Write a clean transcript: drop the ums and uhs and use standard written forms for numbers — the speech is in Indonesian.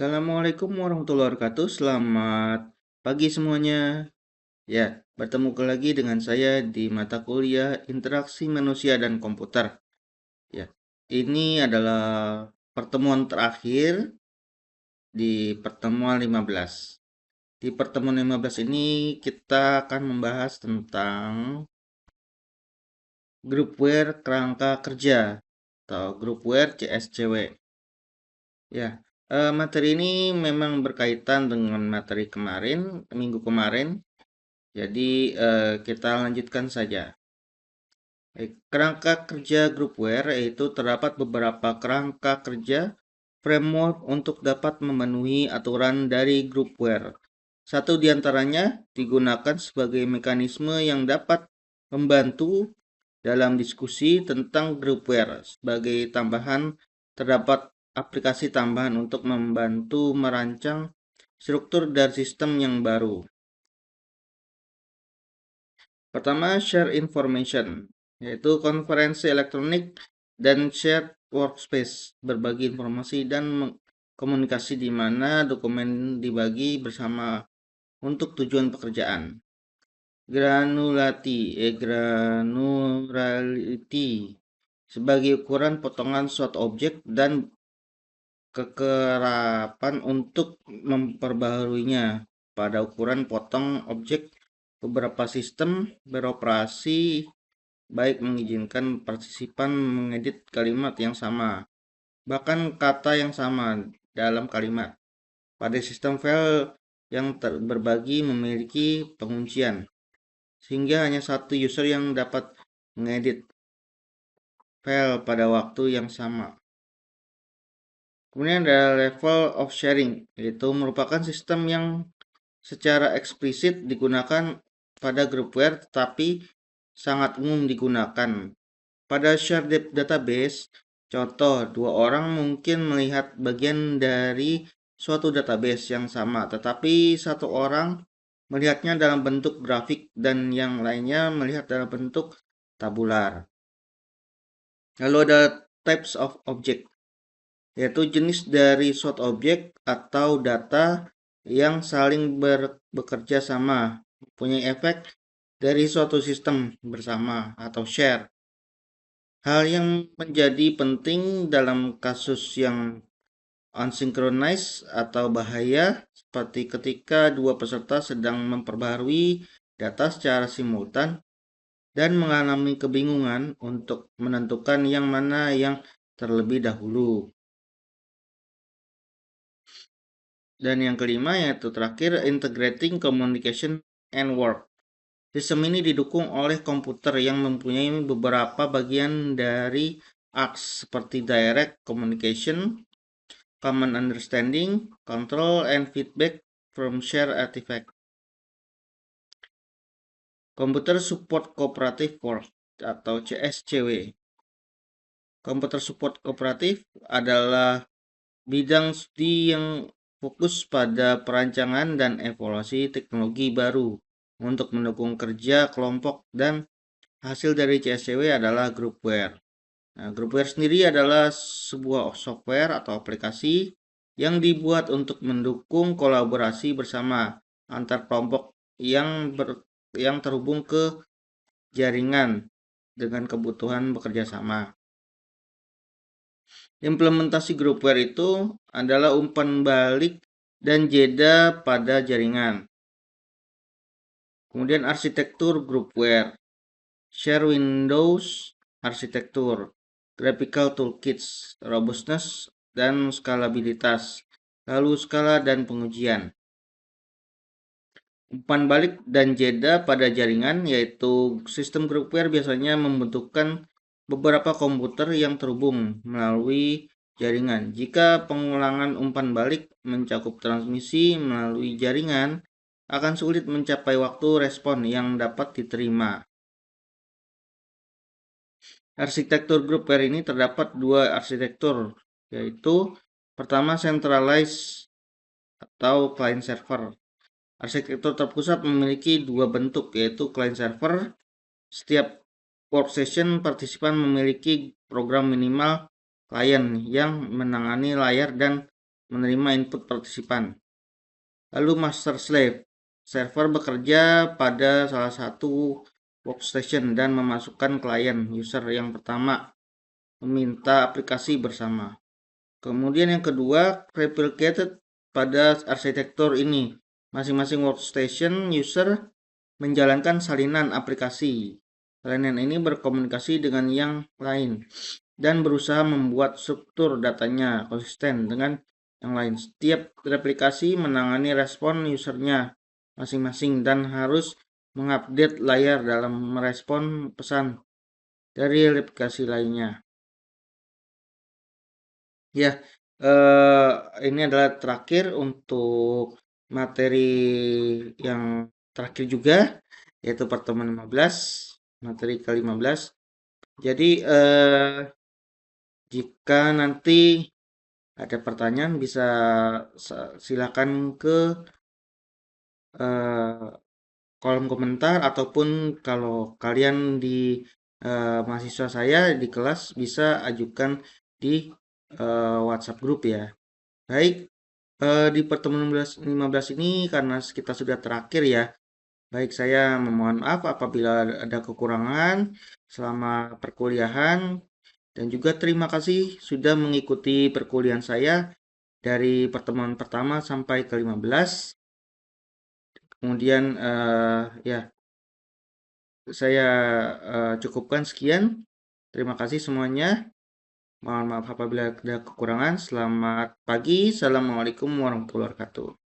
Assalamualaikum warahmatullahi wabarakatuh. Selamat pagi semuanya. Ya, bertemu lagi dengan saya di mata kuliah Interaksi Manusia dan Komputer. Ya, ini adalah pertemuan terakhir di pertemuan 15. Di pertemuan 15 ini kita akan membahas tentang groupware kerangka kerja atau groupware CSCW. Ya, materi ini memang berkaitan dengan materi kemarin, minggu kemarin. Jadi, kita lanjutkan saja. Kerangka kerja groupware yaitu terdapat beberapa kerangka kerja framework untuk dapat memenuhi aturan dari groupware. Satu di antaranya digunakan sebagai mekanisme yang dapat membantu dalam diskusi tentang groupware. Sebagai tambahan, terdapat aplikasi tambahan untuk membantu merancang struktur dan sistem yang baru. Pertama, share information, yaitu konferensi elektronik dan shared workspace, berbagi informasi dan komunikasi di mana dokumen dibagi bersama untuk tujuan pekerjaan. Granularity sebagai ukuran potongan suatu objek dan kekerapan untuk memperbaharuinya pada ukuran potong objek. Beberapa sistem beroperasi baik mengizinkan partisipan mengedit kalimat yang sama, bahkan kata yang sama dalam kalimat. Pada sistem file yang berbagi memiliki penguncian, sehingga hanya satu user yang dapat mengedit file pada waktu yang sama. Kemudian ada level of sharing, yaitu merupakan sistem yang secara eksplisit digunakan pada groupware tetapi sangat umum digunakan. Pada shared database, contoh, dua orang mungkin melihat bagian dari suatu database yang sama, tetapi satu orang melihatnya dalam bentuk grafik dan yang lainnya melihat dalam bentuk tabular. Lalu ada types of object, yaitu jenis dari suatu objek atau data yang saling bekerja sama, mempunyai efek dari suatu sistem bersama atau share. Hal yang menjadi penting dalam kasus yang unsynchronized atau bahaya, seperti ketika dua peserta sedang memperbaharui data secara simultan dan mengalami kebingungan untuk menentukan yang mana yang terlebih dahulu. Dan yang kelima yaitu terakhir, integrating communication and work. Sistem ini didukung oleh komputer yang mempunyai beberapa bagian dari acts seperti direct communication, common understanding, control, and feedback from shared artifact. Computer Support Cooperative Work atau CSCW. Computer Support Kooperatif adalah bidang studi yang fokus pada perancangan dan evaluasi teknologi baru untuk mendukung kerja kelompok, dan hasil dari CSCW adalah groupware. Nah, groupware sendiri adalah sebuah software atau aplikasi yang dibuat untuk mendukung kolaborasi bersama antar kelompok yang terhubung ke jaringan dengan kebutuhan bekerja sama. Implementasi groupware itu adalah umpan balik dan jeda pada jaringan. Kemudian arsitektur groupware, share windows arsitektur, graphical toolkits, robustness, dan skalabilitas, lalu skala dan pengujian. Umpan balik dan jeda pada jaringan, yaitu sistem groupware biasanya membutuhkan beberapa komputer yang terhubung melalui jaringan. Jika pengulangan umpan balik mencakup transmisi melalui jaringan, akan sulit mencapai waktu respon yang dapat diterima. Arsitektur groupware ini terdapat dua arsitektur, yaitu pertama centralized atau client server. Arsitektur terpusat memiliki dua bentuk, yaitu client server. Setiap workstation partisipan memiliki program minimal klien yang menangani layar dan menerima input partisipan. Lalu master slave, server bekerja pada salah satu workstation dan memasukkan klien user yang pertama meminta aplikasi bersama. Kemudian yang kedua, replicated pada arsitektur ini. Masing-masing workstation user menjalankan salinan aplikasi. Salinan ini berkomunikasi dengan yang lain dan berusaha membuat struktur datanya konsisten dengan yang lain. Setiap replikasi menangani respon usernya masing-masing dan harus mengupdate layar dalam merespon pesan dari replikasi lainnya. Ya, ini adalah terakhir untuk materi yang terakhir juga, yaitu pertemuan 15, materi ke-15. Jadi, jika nanti ada pertanyaan bisa silakan ke eh, kolom komentar ataupun kalau kalian di mahasiswa saya di kelas bisa ajukan di WhatsApp grup ya. Baik, di pertemuan 15 ini karena kita sudah terakhir ya. Baik, saya memohon maaf apabila ada kekurangan selama perkuliahan dan juga terima kasih sudah mengikuti perkuliahan saya dari pertemuan pertama sampai ke-15. Kemudian ya saya cukupkan sekian. Terima kasih semuanya. Mohon maaf apabila ada kekurangan. Selamat pagi. Assalamualaikum warahmatullahi wabarakatuh.